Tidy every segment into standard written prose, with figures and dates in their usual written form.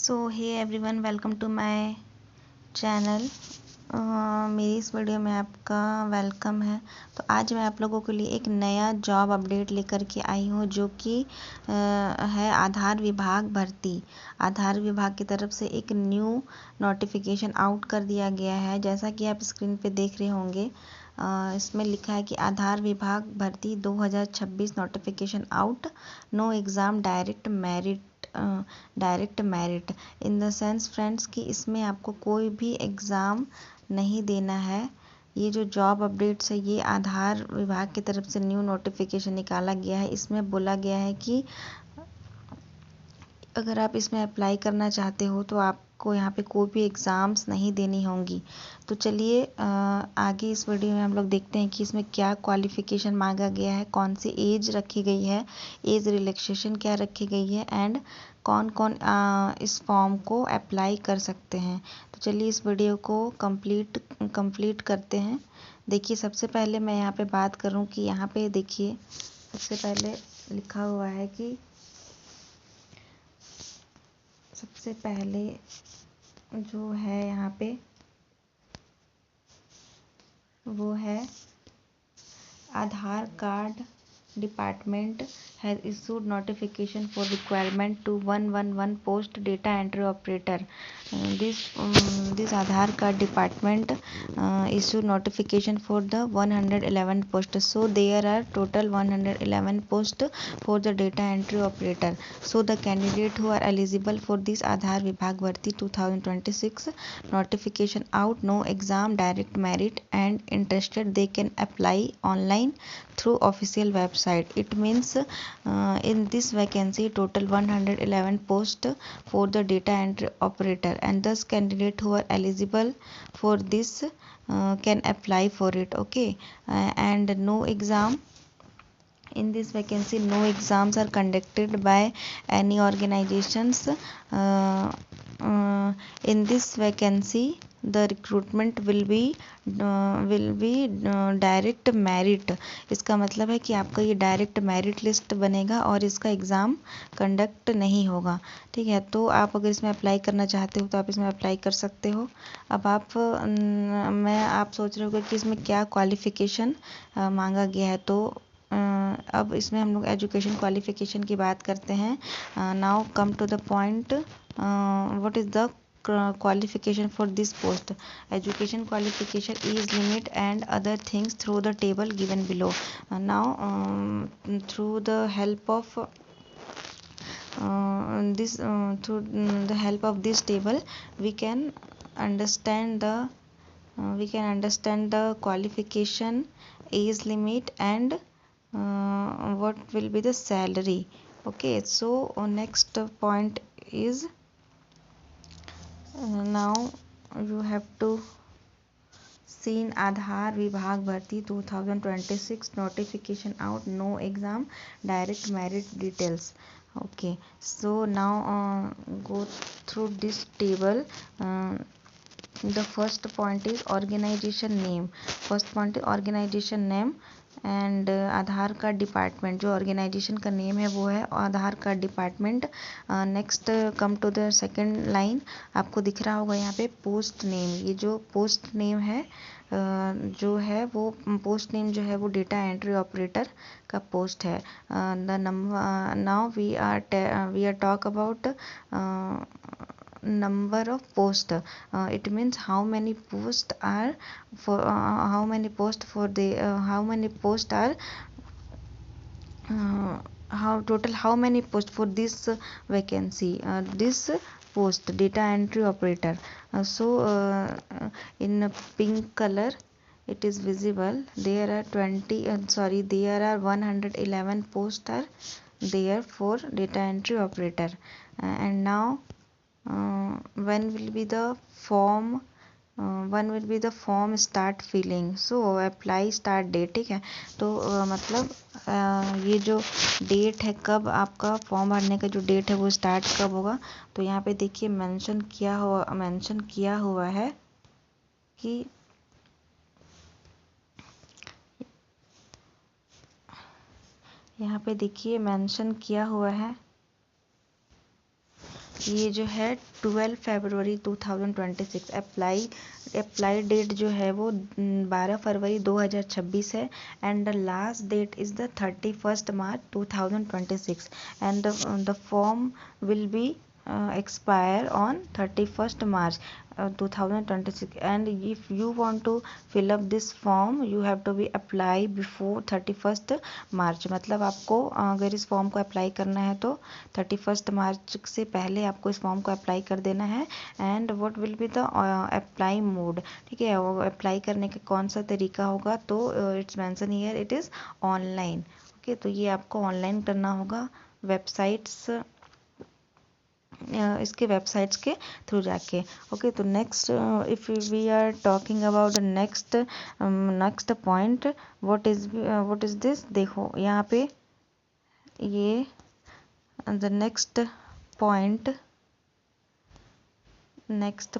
So hey everyone, welcome to my channel. मेरी इस video में आपका वेलकम है। तो आज मैं आप लोगों के लिए एक नया जॉब अपडेट लेकर के आई हूँ, जो कि है आधार विभाग भर्ती। आधार विभाग की तरफ से एक न्यू नोटिफिकेशन आउट कर दिया गया है, जैसा कि आप स्क्रीन पे देख रहे होंगे। इसमें लिखा है कि आधार विभाग भर्ती 2026 notification out, no exam direct merit in the sense friends कि इसमें आपको कोई भी एग्ज़ाम नहीं देना है। ये जो जॉब अपडेट्स है, ये आधार विभाग की तरफ से न्यू नोटिफिकेशन निकाला गया है। इसमें बोला गया है कि अगर आप इसमें अप्लाई करना चाहते हो तो आपको यहाँ पे कोई भी एग्ज़ाम्स नहीं देनी होंगी। तो चलिए आगे इस वीडियो में हम लोग देखते हैं कि इसमें क्या क्वालिफ़िकेशन मांगा गया है, कौन सी एज रखी गई है, एज रिलैक्सेशन क्या रखी गई है, एंड कौन कौन इस फॉर्म को अप्लाई कर सकते हैं। तो चलिए इस वीडियो को कंप्लीट करते हैं। देखिए, सबसे पहले मैं यहाँ पे बात करूँ कि यहाँ पे देखिए, सबसे पहले लिखा हुआ है कि सबसे पहले जो है यहाँ पे वो है Aadhaar card department has issued notification for requirement to 111 post data entry operator. This Aadhaar card department issued notification for the 111 post. So there are total 111 post for the data entry operator. So the candidate who are eligible for this Aadhaar Vibhag Bharti 2026 notification out, no exam, direct merit, and interested they can apply online through official website. It means in this vacancy total 111 post for the data entry operator, and thus candidate who are eligible for this can apply for it. Okay, and no exam. In this vacancy, no exams are conducted by any organizations. In this vacancy, the recruitment will be direct merit. इसका मतलब है कि आपका ये direct merit list बनेगा और इसका exam conduct नहीं होगा। ठीक है, तो आप अगर इसमें अप्लाई करना चाहते हो तो आप इसमें अप्लाई कर सकते हो। अब आप सोच रहे हो कि इसमें क्या क्वालिफ़िकेशन मांगा गया है। तो अब इसमें हम लोग एजुकेशन क्वालिफ़िकेशन की बात करते हैं। Now come to the point, what is the qualification for this post. Education qualification, age limit and other things through the table given below. Now through the help of this table we can understand the qualification, age limit, and what will be the salary. Okay, so next point is, now you have to seen Aadhaar Vibhag Bharti 2026 notification out, no exam, direct merit details. Okay, so now go through this table. The first point is organization name. First point is organization name and Aadhaar card department, जो organisation का name है वो है Aadhaar card department. Next come to the second line, आपको दिख रहा होगा यहाँ पे पोस्ट नेम। ये जो पोस्ट नेम है जो है वो पोस्ट नेम जो है वो डेटा एंट्री ऑपरेटर का पोस्ट है। The number, now we are talk about number of post. It means how many post are for how many post for the how many post are how many post for this vacancy, this post data entry operator. In pink color it is visible, there are 111 posts are there for data entry operator. And now when will be the form start filling. So apply start date। ठीक है, तो मतलब ये जो date है, कब आपका form भरने का जो डेट है वो स्टार्ट कब होगा। तो यहाँ पे देखिए मेंशन किया हुआ है कि यहाँ पे देखिए मेंशन किया हुआ है ये जो है 12 फरवरी 2026। अप्लाई डेट जो है वो 12 फरवरी 2026 है। And the last that is the 31 March 2026 and the form will be expire on 31st March 2026 and if you want to fill up this form you have to be apply before 31st March। मतलब आपको अगर इस form को apply करना है तो 31st मार्च से पहले आपको इस फॉर्म को अप्लाई कर देना है। And what will be the apply mode, ठीक है, वो अप्लाई करने का कौन सा तरीका होगा, तो it's mention here it is online. Okay, तो ये आपको ऑनलाइन करना होगा वेबसाइट्स, इसके वेबसाइट्स के थ्रू जाके। ओके, तो next if we are talking about the next point, what is this, देखो यहाँ पे ये the next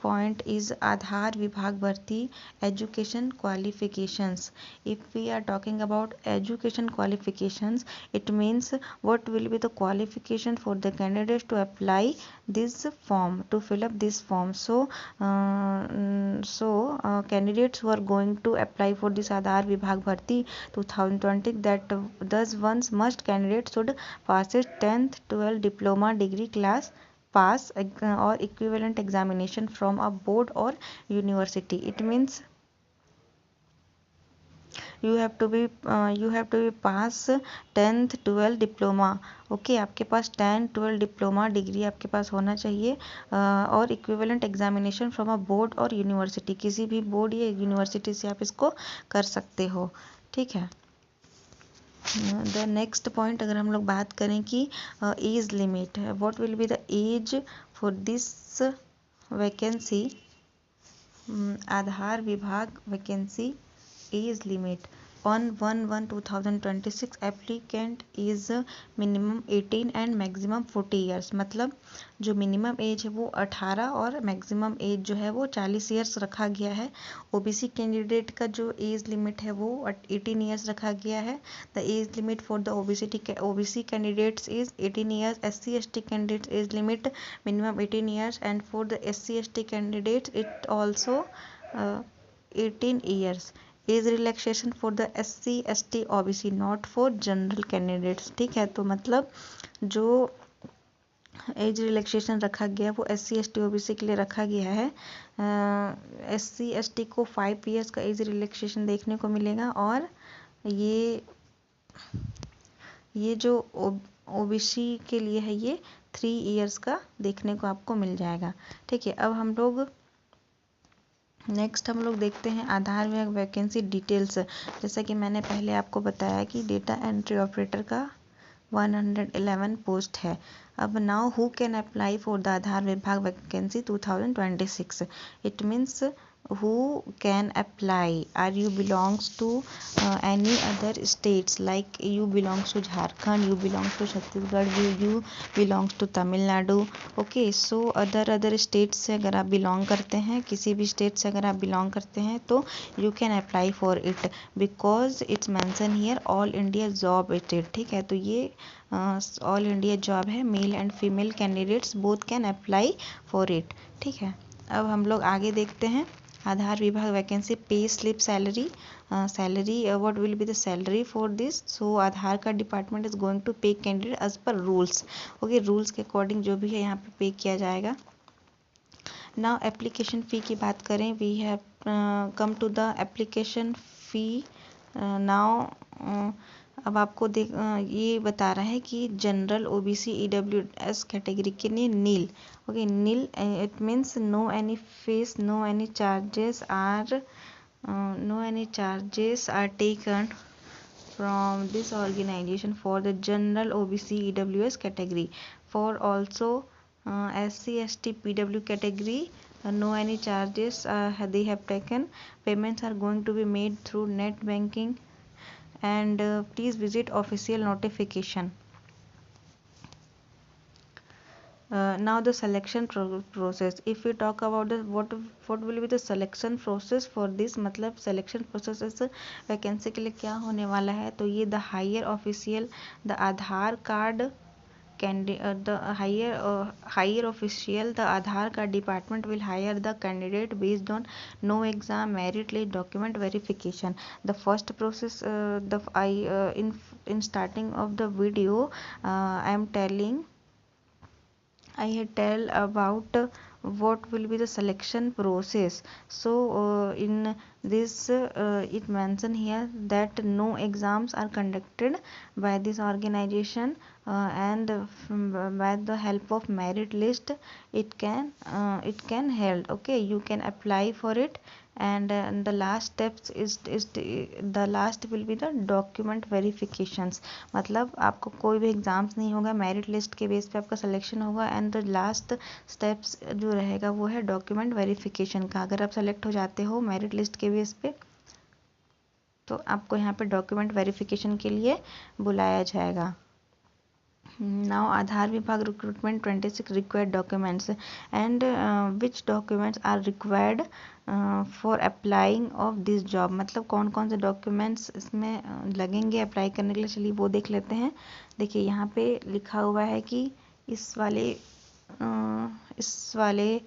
point is Aadhaar विभाग भर्ती education qualifications. If we are talking about education qualifications, it means what will be the qualification for the candidates to apply this form, to fill up this form. So candidates who are going to apply for this Aadhaar Vibhag Bharti 2020, that thus ones must candidates should pass its 10th 12th diploma degree class pass or equivalent examination from a board or university. It means you have to be pass 10th 12th diploma. Okay, आपके पास 10 12 diploma degree आपके पास होना चाहिए और equivalent examination from a board और university, किसी भी board या university से आप इसको कर सकते हो, ठीक है। द नेक्स्ट पॉइंट अगर हम लोग बात करें कि age limit, what will be the age for this vacancy, Aadhaar विभाग vacancy age limit on 1/1/2026 applicant is minimum 18 and maximum 40 years। मतलब जो मिनिमम एज है वो 18 और मैक्सिमम एज जो है वो 40 ईयर्स रखा गया है। ओबीसी कैंडिडेट का जो एज लिमिट है वो 18 ईयर्स रखा गया है। The age limit for the OBC candidates is 18 years. SC ST candidates age limit minimum 18 years and for the SC ST candidates it also 18 years. Age relaxation for the SC ST OBC not for general candidates, ठीक है। तो मतलब जो age relaxation रखा गया वो SC ST OBC के लिए रखा गया है। SC ST को 5 ईयर्स का एज रिलैक्सेशन देखने को मिलेगा और ये जो OBC के लिए है ये 3 ईयर्स का देखने को आपको मिल जाएगा, ठीक है। अब हम लोग देखते हैं आधार विभाग वैकेंसी डिटेल्स। जैसा कि मैंने पहले आपको बताया कि डेटा एंट्री ऑपरेटर का 111 पोस्ट है। अब now who can apply for the Aadhaar विभाग vacancy 2026, it means who can apply, are you belongs to any other states, like you belongs to Jharkhand, you belongs to Chhattisgarh, you belongs to Tamil Nadu। okay, so other states से अगर आप belong करते हैं, किसी भी state से अगर आप belong करते हैं तो you can apply for it because it's mentioned here all India job it, ठीक है। तो ये ऑल इंडिया जॉब है, male and female candidates both can apply for it, ठीक है। अब हम लोग आगे देखते हैं आधार विभाग vacancy pay slip salary what will be the salary for this. So Aadhaar का department is going to pay candidate as per rules. Okay, rules के अकॉर्डिंग जो भी है यहाँ पे किया जाएगा। नाउ एप्लीकेशन फ़ी की बात करें, we have come to the application fee now. अब आपको ये बता रहा है कि जनरल OBC EWS कैटेगरी के लिए nil. Okay, nil it means no any fees, no any charges are taken from this organization for the general OBC EWS category. For also SC ST PW category, no any charges they have taken. Payments are going to be made through net banking and please visit official notification. Now the selection process, if we talk about the what will be the selection process for this, मतलब selection process इस vacancy के लिए क्या होने वाला है, तो ये the higher official, the Aadhaar card the higher official, the Aadhaar card department will hire the candidate based on no exam, merit list, document verification. The first process, in starting of the video, I am telling, I had tell about what will be the selection process. So in this it mentioned here that no exams are conducted by this organization, and by the help of merit list it can held. Okay, you can apply for it, and the last steps is the last will be the document verifications. मतलब आपको कोई भी exams नहीं होगा, merit list के base पे आपका selection होगा, एंड द लास्ट स्टेप्स जो रहेगा वो है डॉक्यूमेंट वेरिफिकेशन का। अगर आप सेलेक्ट हो जाते हो मेरिट लिस्ट के बेस पे तो आपको यहाँ पे डॉक्यूमेंट वेरिफिकेशन के लिए बुलाया जाएगा। Now Aadhaar Vibhag recruitment 26 required documents, and which documents are required for applying of this job। मतलब कौन कौन से डॉक्यूमेंट्स इसमें लगेंगे अप्लाई करने के लिए, चलिए वो देख लेते हैं। देखिए यहाँ पे लिखा हुआ है कि इस वाले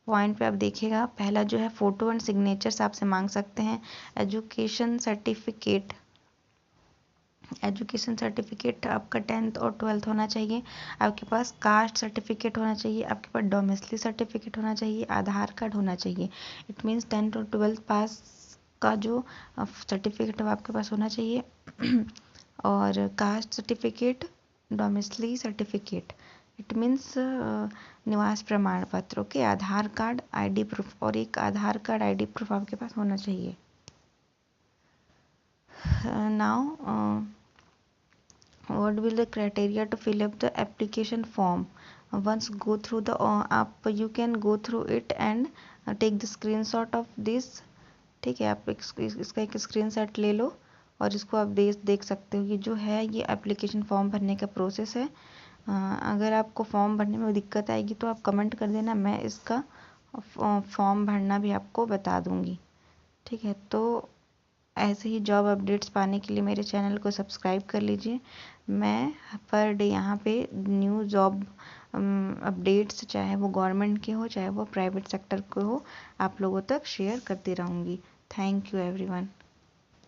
पॉइंट पे आप देखिएगा, पहला जो है फ़ोटो एंड सिग्नेचर्स आपसे मांग सकते हैं। एजुकेशन सर्टिफिकेट आपका 10th और 12th होना चाहिए। आपके पास कास्ट सर्टिफिकेट होना चाहिए, आपके पास डोमिसिली सर्टिफिकेट होना चाहिए, आधार कार्ड होना चाहिए। इट मीन्स 10th और 12th पास का जो सर्टिफिकेट वो आपके पास होना चाहिए और caste certificate, domicile certificate, it means निवास प्रमाण पत्र। Okay, Aadhaar card, ID proof, और एक आधार कार्ड आईडी प्रूफ आपके पास होना चाहिए। Now what will the criteria to fill up the application form? Once go through the you can go through it and take the screenshot of this। ठीक है, आप इसका एक स्क्रीनशॉट ले लो और इसको आप देख सकते हो। ये जो है ये एप्लीकेशन फॉर्म भरने का प्रोसेस है। अगर आपको फॉर्म भरने में दिक्कत आएगी तो आप कमेंट कर देना, मैं इसका फॉर्म भरना भी आपको बता दूंगी। ठीक है, तो ऐसे ही जॉब अपडेट्स पाने के लिए मेरे चैनल को सब्सक्राइब कर लीजिए। मैं पर डे यहाँ पे न्यू जॉब अपडेट्स, चाहे वो गवर्नमेंट के हो चाहे वो प्राइवेट सेक्टर के हो, आप लोगों तक शेयर करती रहूँगी। Thank you everyone.